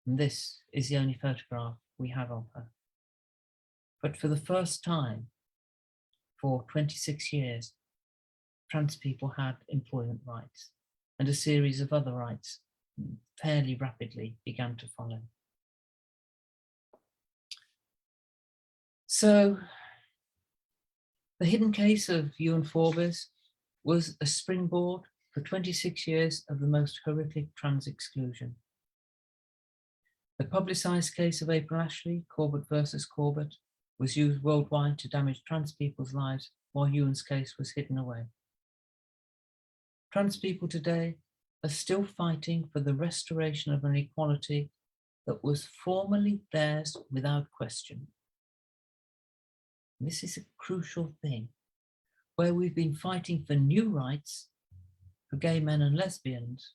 and this is the only photograph we have of her. But for the first time, for 26 years, trans people had employment rights, and a series of other rights fairly rapidly began to follow. So, the hidden case of Ewan Forbes was a springboard for 26 years of the most horrific trans exclusion. The publicised case of April Ashley, Corbett versus Corbett, was used worldwide to damage trans people's lives while Ewan's case was hidden away. Trans people today are still fighting for the restoration of an equality that was formerly theirs without question. This is a crucial thing, where we've been fighting for new rights for gay men and lesbians.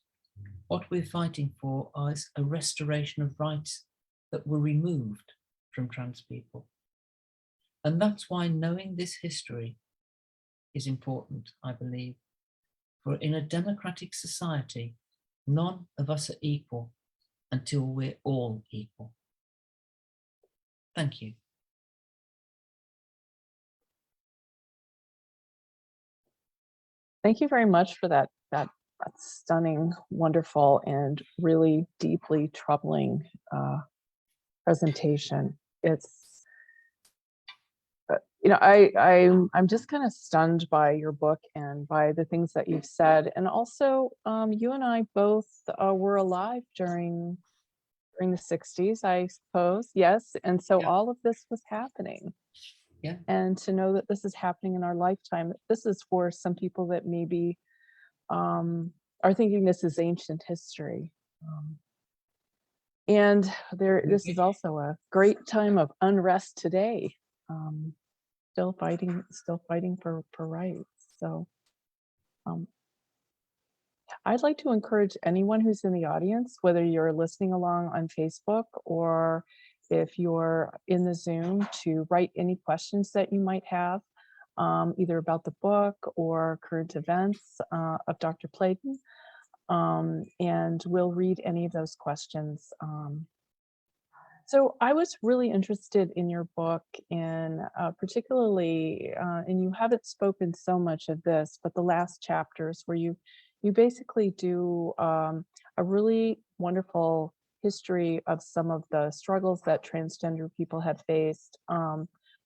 What we're fighting for is a restoration of rights that were removed from trans people. And that's why knowing this history is important, I believe. For in a democratic society, none of us are equal until we're all equal. Thank you. Thank you very much for that stunning, wonderful, and really deeply troubling presentation. It's, you know, I'm just kind of stunned by your book and by the things that you've said, and also you and I both were alive during the 60s, I suppose. Yes, and so all of this was happening. Yeah. And to know that this is happening in our lifetime, this is for some people that maybe are thinking this is ancient history. And this is also a great time of unrest today. Still fighting for rights. So I'd like to encourage anyone who's in the audience, whether you're listening along on Facebook or if you're in the Zoom, to write any questions that you might have, either about the book or current events of Dr. Playdon, and we'll read any of those questions. So I was really interested in your book, in particularly, and you haven't spoken so much of this, but the last chapters where you basically do a really wonderful history of some of the struggles that transgender people have faced,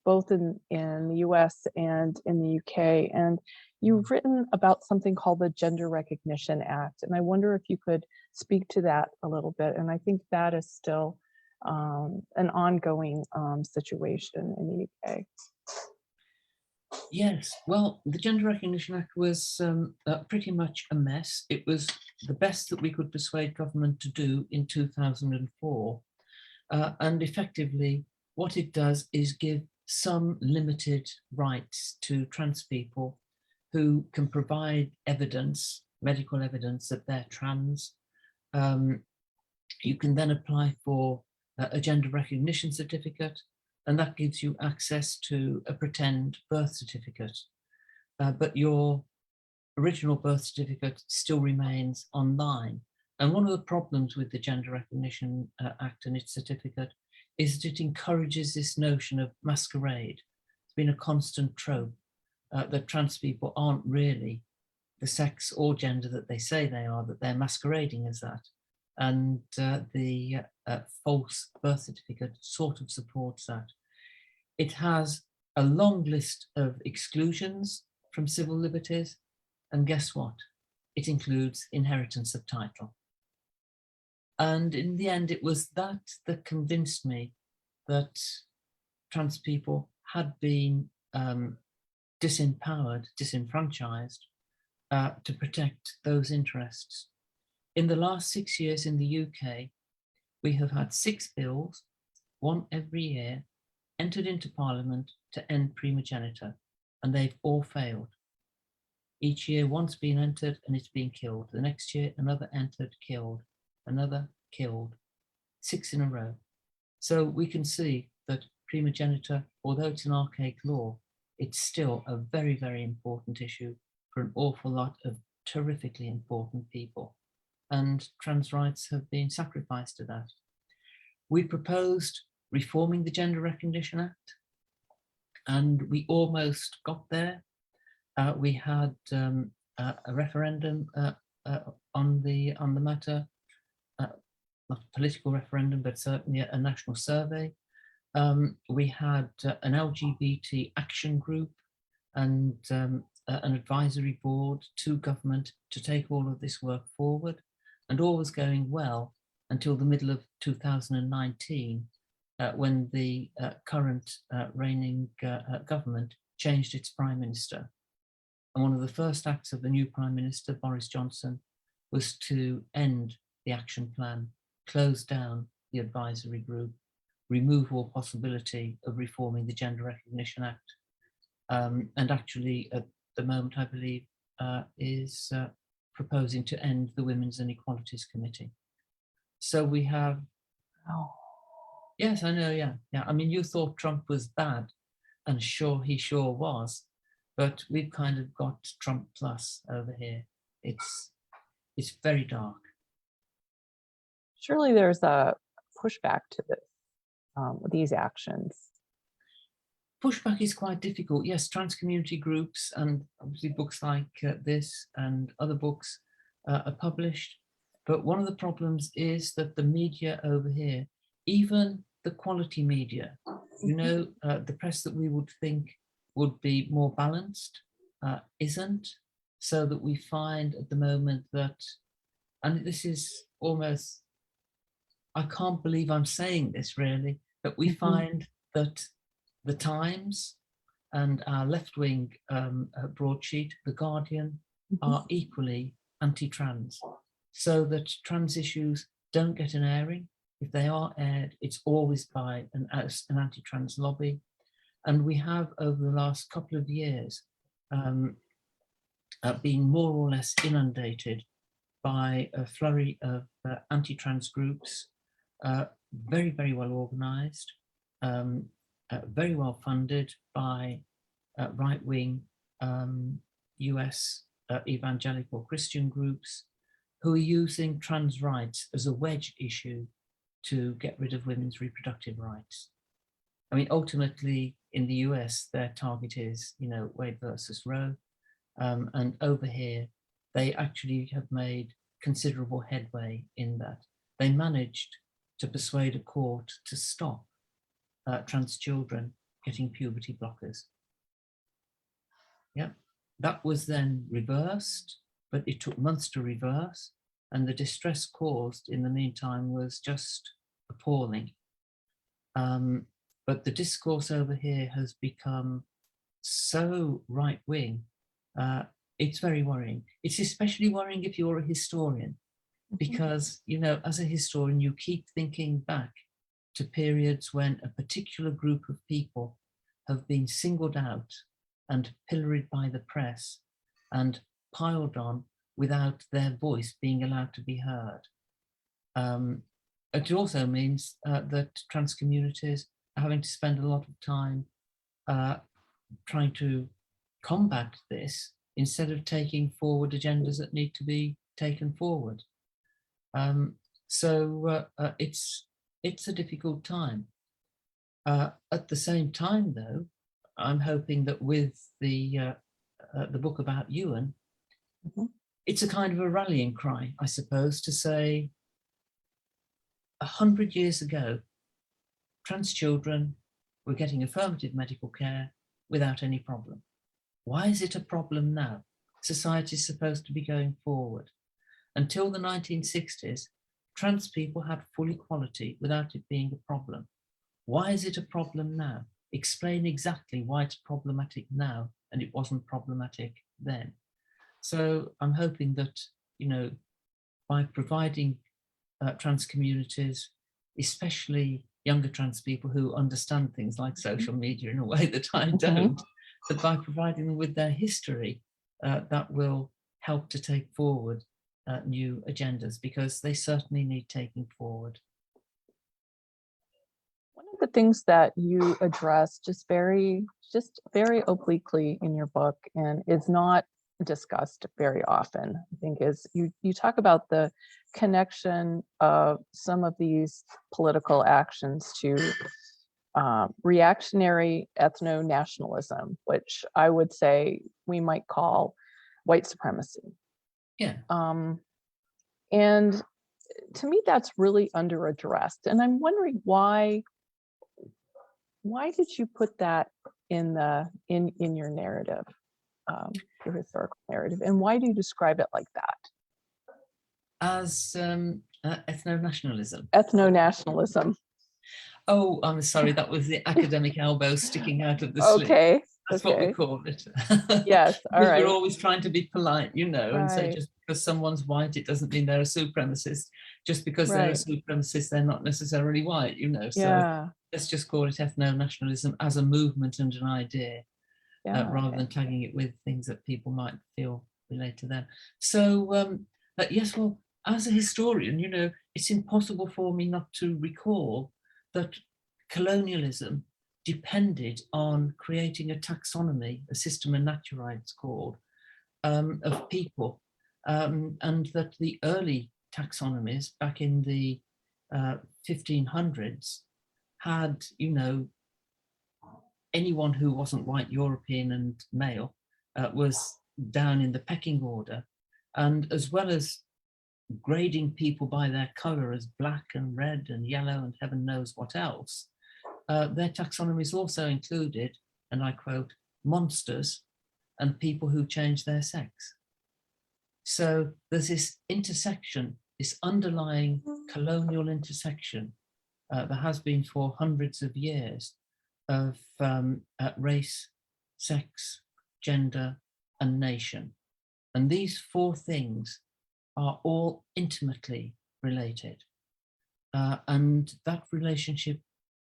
both in the US and in the UK. And you've written about something called the Gender Recognition Act. And I wonder if you could speak to that a little bit. And I think that is still an ongoing situation in the UK. Yes, well, the Gender Recognition Act was pretty much a mess. It was the best that we could persuade government to do in 2004. And effectively, what it does is give some limited rights to trans people who can provide evidence, medical evidence that they're trans. You can then apply for a gender recognition certificate, and that gives you access to a pretend birth certificate. But your original birth certificate still remains online. And one of the problems with the Gender Recognition Act and its certificate is that it encourages this notion of masquerade. It's been a constant trope that trans people aren't really the sex or gender that they say they are, that they're masquerading as that. And the false birth certificate sort of supports that. It has a long list of exclusions from civil liberties, and guess what? It includes inheritance of title. And in the end, it was that that convinced me that trans people had been disempowered, disenfranchised to protect those interests. In the last 6 years in the UK, we have had 6 bills, one every year, entered into Parliament to end primogeniture, and they've all failed. Each year, one's been entered and it's been killed. The next year, another entered, killed, another killed, 6 in a row. So we can see that primogeniture, although it's an archaic law, it's still a very, very important issue for an awful lot of terrifically important people. And trans rights have been sacrificed to that. We proposed reforming the Gender Recognition Act, and we almost got there. We had a referendum on the matter, not a political referendum, but certainly a national survey. We had an LGBT action group and an advisory board to government to take all of this work forward, and all was going well until the middle of 2019, when the current reigning government changed its prime minister. And one of the first acts of the new prime minister, Boris Johnson, was to end the action plan, close down the advisory group, remove all possibility of reforming the Gender Recognition Act, and actually at the moment, I believe, is proposing to end the Women's and Equalities Committee. So we have, yes, I know, yeah. I mean, you thought Trump was bad, and he sure was, but we've kind of got Trump plus over here. It's very dark. Surely there's a pushback to this, these actions. Pushback is quite difficult. Yes, trans community groups and obviously books like this and other books are published. But one of the problems is that the media over here, even the quality media, you know, the press that we would think would be more balanced, isn't. So that we find at the moment that, and this is almost, I can't believe I'm saying this really, but we find that the Times and our left-wing broadsheet, The Guardian, are equally anti-trans, so that trans issues don't get an airing. If they are aired, it's always by an anti-trans lobby. And we have, over the last couple of years, been more or less inundated by a flurry of anti-trans groups, very, very well organised, very well funded by right-wing US evangelical Christian groups who are using trans rights as a wedge issue to get rid of women's reproductive rights. I mean, ultimately in the US, their target is, you know, Wade versus Roe. And over here, they actually have made considerable headway in that. They managed to persuade a court to stop trans children getting puberty blockers. Yeah, that was then reversed, but it took months to reverse, and the distress caused in the meantime was just appalling. But the discourse over here has become so right-wing, it's very worrying. It's especially worrying if you're a historian, because, you know, as a historian, you keep thinking back to periods when a particular group of people have been singled out and pilloried by the press and piled on without their voice being allowed to be heard. It also means that trans communities are having to spend a lot of time trying to combat this instead of taking forward agendas that need to be taken forward. So it's a difficult time. At the same time, though, I'm hoping that with the book about Ewan, it's a kind of a rallying cry, I suppose, to say 100 years ago, trans children were getting affirmative medical care without any problem. Why is it a problem now? Society is supposed to be going forward. Until the 1960s, trans people had full equality without it being a problem. Why is it a problem now? Explain exactly why it's problematic now and it wasn't problematic then. So I'm hoping that, you know, by providing trans communities, especially younger trans people who understand things like social media in a way that I don't, that by providing them with their history that will help to take forward new agendas, because they certainly need taking forward. One of the things that you address just very obliquely in your book, and is not discussed very often, I think, is you talk about the connection of some of these political actions to reactionary ethno-nationalism, which I would say we might call white supremacy. Yeah. And to me, that's really under-addressed. And I'm wondering why did you put that in your narrative, your historical narrative, and why do you describe it like that? As ethno-nationalism. Ethno-nationalism. Oh, I'm sorry, that was the academic elbow sticking out of the sleeve. Okay. That's what we call it. Yes, all right. We're always trying to be polite, you know, and say Right. just because someone's white, it doesn't mean they're a supremacist. Just because they're a Right. supremacist, they're not necessarily white, you know. So Yeah. let's just call it ethno-nationalism as a movement and an idea, Yeah. rather than tagging it with things that people might feel relate to them. So, but yes, well, as a historian, you know, it's impossible for me not to recall that colonialism depended on creating a taxonomy, a system of naturae it's called, of people, and that the early taxonomies back in the 1500s had, you know, anyone who wasn't white, European and male was down in the pecking order, and as well as grading people by their colour as black and red and yellow and heaven knows what else, their taxonomies also included, and I quote, monsters and people who change their sex. So there's this intersection, this underlying colonial intersection that has been for hundreds of years of race, sex, gender, and nation. And these four things are all intimately related. And that relationship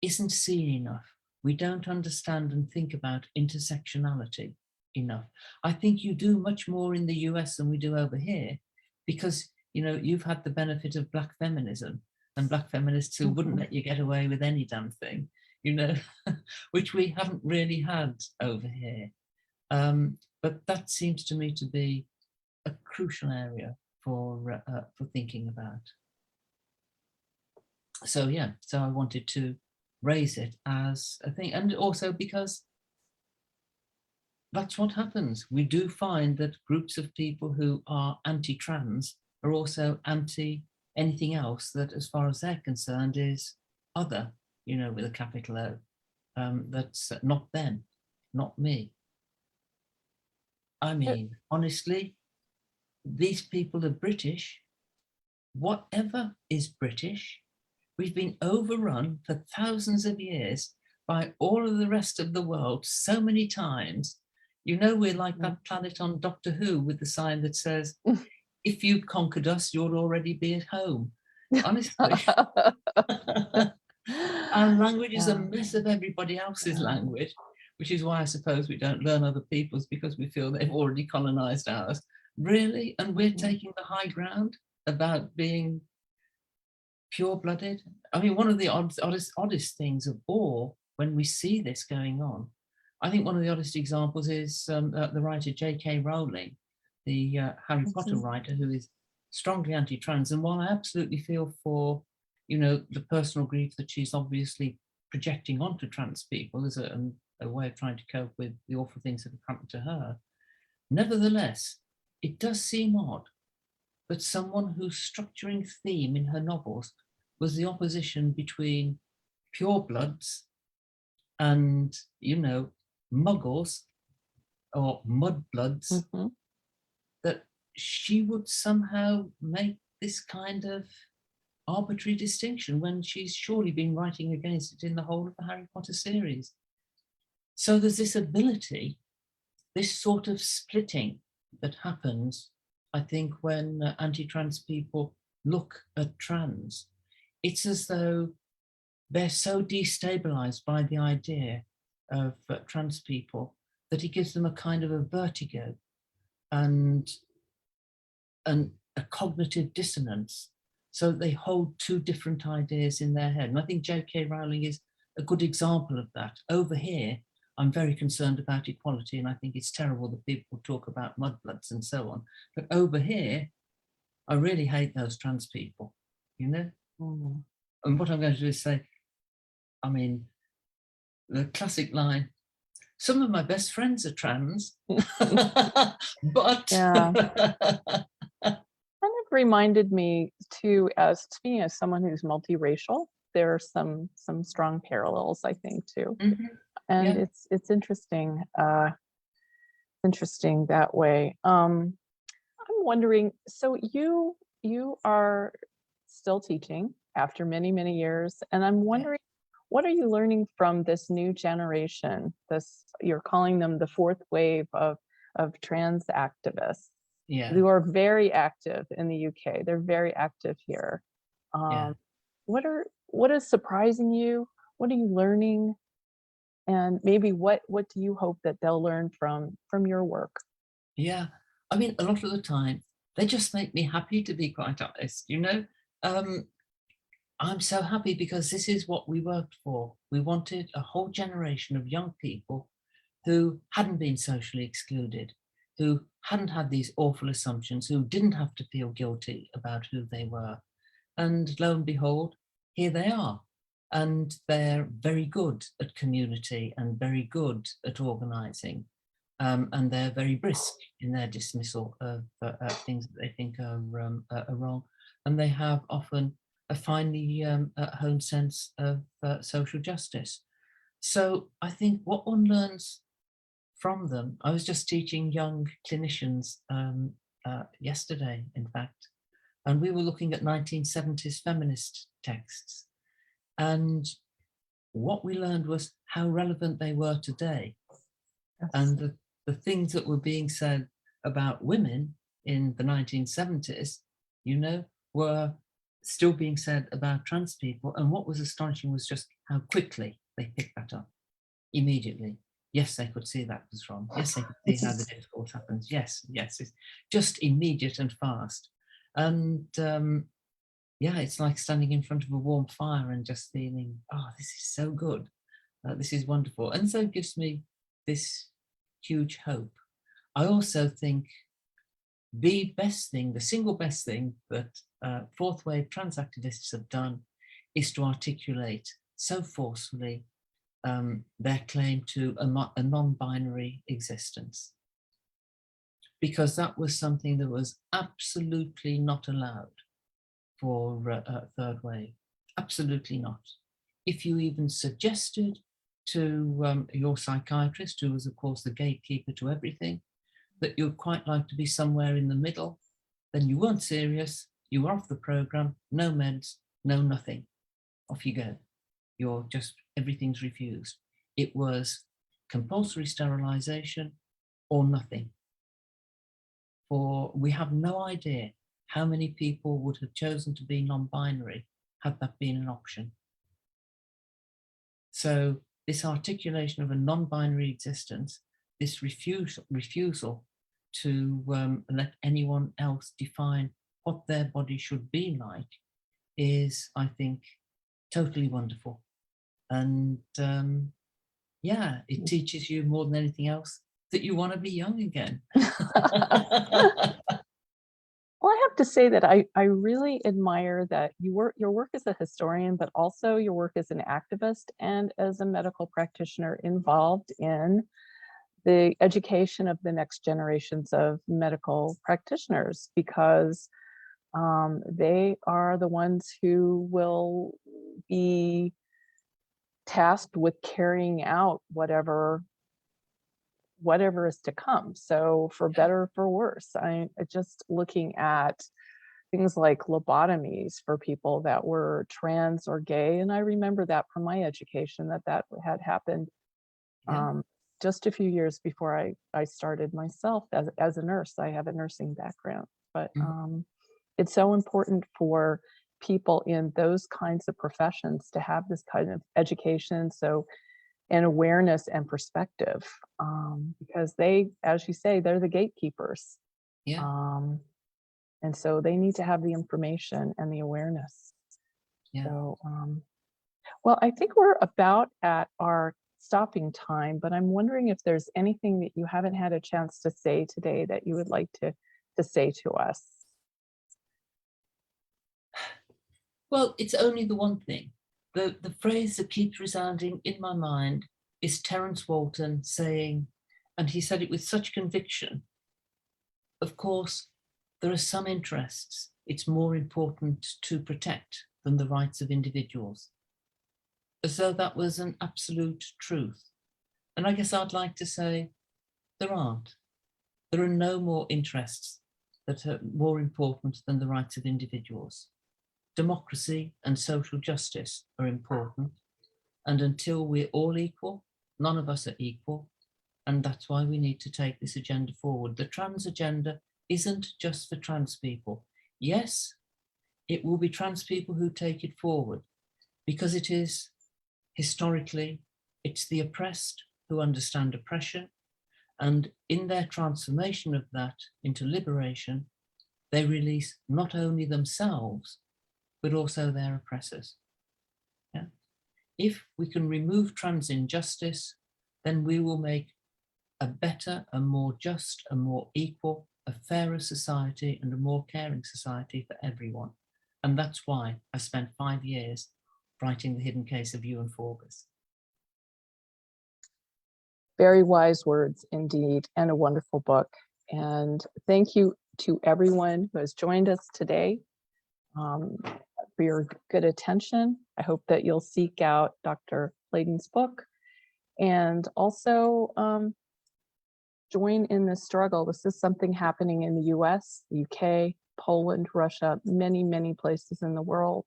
isn't seen enough. We don't understand and think about intersectionality enough. I think you do much more in the US than we do over here, because, you know, you've had the benefit of Black feminism and Black feminists who wouldn't let you get away with any damn thing, you know, which we haven't really had over here. But that seems to me to be a crucial area for thinking about. So yeah, so I wanted to raise it as a thing, and also because that's what happens. We do find that groups of people who are anti-trans are also anti anything else that, as far as they're concerned, is other, you know, with a capital O. That's not them, not me. I mean, honestly, these people are British. Whatever is British, we've been overrun for thousands of years by all of the rest of the world so many times. You know, we're like that planet on Doctor Who with the sign that says, if you've conquered us, you'll already be at home. Honestly. Our language is a mess of everybody else's language, which is why I suppose we don't learn other people's, because we feel they've already colonized ours. Really? And we're taking the high ground about being pure-blooded? I mean, one of the oddest things of all, when we see this going on, I think one of the oddest examples is the writer J.K. Rowling, the Harry Potter writer, who is strongly anti-trans. And while I absolutely feel for, you know, the personal grief that she's obviously projecting onto trans people as a way of trying to cope with the awful things that have happened to her, nevertheless, it does seem odd that someone whose structuring theme in her novels was the opposition between purebloods and, you know, muggles or mudbloods, that she would somehow make this kind of arbitrary distinction when she's surely been writing against it in the whole of the Harry Potter series. So there's this ability, this sort of splitting that happens, I think, when anti-trans people look at trans. It's as though they're so destabilized by the idea of trans people that it gives them a kind of a vertigo. and a cognitive dissonance. So they hold two different ideas in their head. And I think J.K. Rowling is a good example of that. Over here, I'm very concerned about equality, and I think it's terrible that people talk about mudbloods and so on. But over here, I really hate those trans people, you know? Mm. And what I'm going to do is say, I mean, the classic line, some of my best friends are trans, but... Yeah. Kind of reminded me too, as speaking as someone who's multiracial, there are some strong parallels, I think, too. Mhm. And Yeah. it's interesting, interesting that way. I'm wondering, so you are still teaching after many, many years, and I'm wondering, what are you learning from this new generation? This, you're calling them the fourth wave of trans activists. Yeah. Who are very active in the UK. They're very active here. Yeah. What is surprising you? What are you learning? And maybe what do you hope that they'll learn from your work? Yeah. I mean, a lot of the time, they just make me happy, to be quite honest, you know? I'm so happy because this is what we worked for. We wanted a whole generation of young people who hadn't been socially excluded, who hadn't had these awful assumptions, who didn't have to feel guilty about who they were. And lo and behold, here they are. And they're very good at community and very good at organising. And they're very brisk in their dismissal of things that they think are wrong. And they have often a finely honed sense of social justice. So I think what one learns from them, I was just teaching young clinicians yesterday, in fact, and we were looking at 1970s feminist texts. And what we learned was how relevant they were today. Yes. And the things that were being said about women in the 1970s, you know, were still being said about trans people. And what was astonishing was just how quickly they picked that up immediately. Yes, they could see that was wrong. Yes, they could see how the discourse happens. Yes, it's just immediate and fast. And yeah, it's like standing in front of a warm fire and just feeling, oh, this is so good. This is wonderful. And so it gives me this huge hope. I also think the best thing, the single best thing that fourth wave trans activists have done is to articulate so forcefully their claim to a non-binary existence. Because that was something that was absolutely not allowed for third wave, absolutely not. If you even suggested to your psychiatrist, who was of course the gatekeeper to everything, that you'd quite like to be somewhere in the middle, then you weren't serious, you were off the program, no meds, no nothing. Off you go. You're just, everything's refused. It was compulsory sterilization or nothing. For we have no idea how many people would have chosen to be non-binary had that been an option. So this articulation of a non-binary existence, this refusal to let anyone else define what their body should be like is, I think, totally wonderful. And yeah, it teaches you more than anything else that you want to be young again. Well, I have to say that I really admire that your work as a historian, but also your work as an activist and as a medical practitioner involved in the education of the next generations of medical practitioners, because they are the ones who will be tasked with carrying out whatever is to come. So for better or for worse, I just looking at things like lobotomies for people that were trans or gay, and I remember that from my education that had happened just a few years before I started myself as a nurse. I have a nursing background, but it's so important for people in those kinds of professions to have this kind of education, so and awareness and perspective, because they, as you say, they're the gatekeepers. Yeah. And so they need to have the information and the awareness. Yeah. So, well, I think we're about at our stopping time, but I'm wondering if there's anything that you haven't had a chance to say today that you would like to say to us. Well, it's only the one thing. The phrase that keeps resounding in my mind is Terence Walton saying, and he said it with such conviction, of course, there are some interests it's more important to protect than the rights of individuals. As though that was an absolute truth. And I guess I'd like to say, there aren't. There are no more interests that are more important than the rights of individuals. Democracy and social justice are important. And until we're all equal, none of us are equal. And that's why we need to take this agenda forward. The trans agenda isn't just for trans people. Yes, it will be trans people who take it forward, because it is, historically, it's the oppressed who understand oppression. And in their transformation of that into liberation, they release not only themselves, but also their oppressors. Yeah? If we can remove trans injustice, then we will make a better, a more just, a more equal, a fairer society and a more caring society for everyone. And that's why I spent 5 years writing The Hidden Case of Ewan Forbes. Very wise words indeed, and a wonderful book. And thank you to everyone who has joined us today for your good attention. I hope that you'll seek out Dr. Playdon's book and also join in the struggle. This is something happening in the US, the UK, Poland, Russia, many, many places in the world.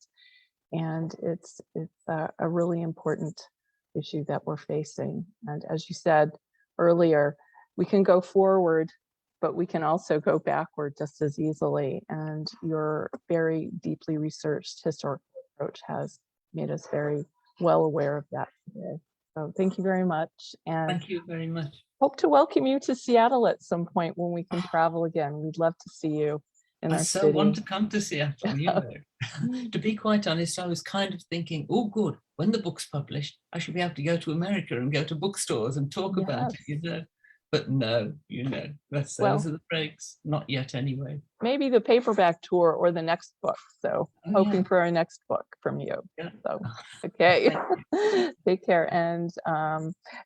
And it's a really important issue that we're facing. And as you said earlier, we can go forward, but we can also go backward just as easily. And your very deeply researched historical approach has made us very well aware of that today. So thank you very much. And thank you very much. Hope to welcome you to Seattle at some point when we can travel again. We'd love to see you in our city. I so want to come to Seattle, you know. To be quite honest, I was kind of thinking, oh, good, when the book's published, I should be able to go to America and go to bookstores and talk about it, you know. But no, you know, those are the breaks. Not yet, anyway. Maybe the paperback tour or the next book. So hoping for our next book from you. Yeah. So, okay. Take care and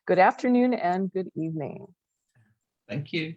good afternoon and good evening. Thank you.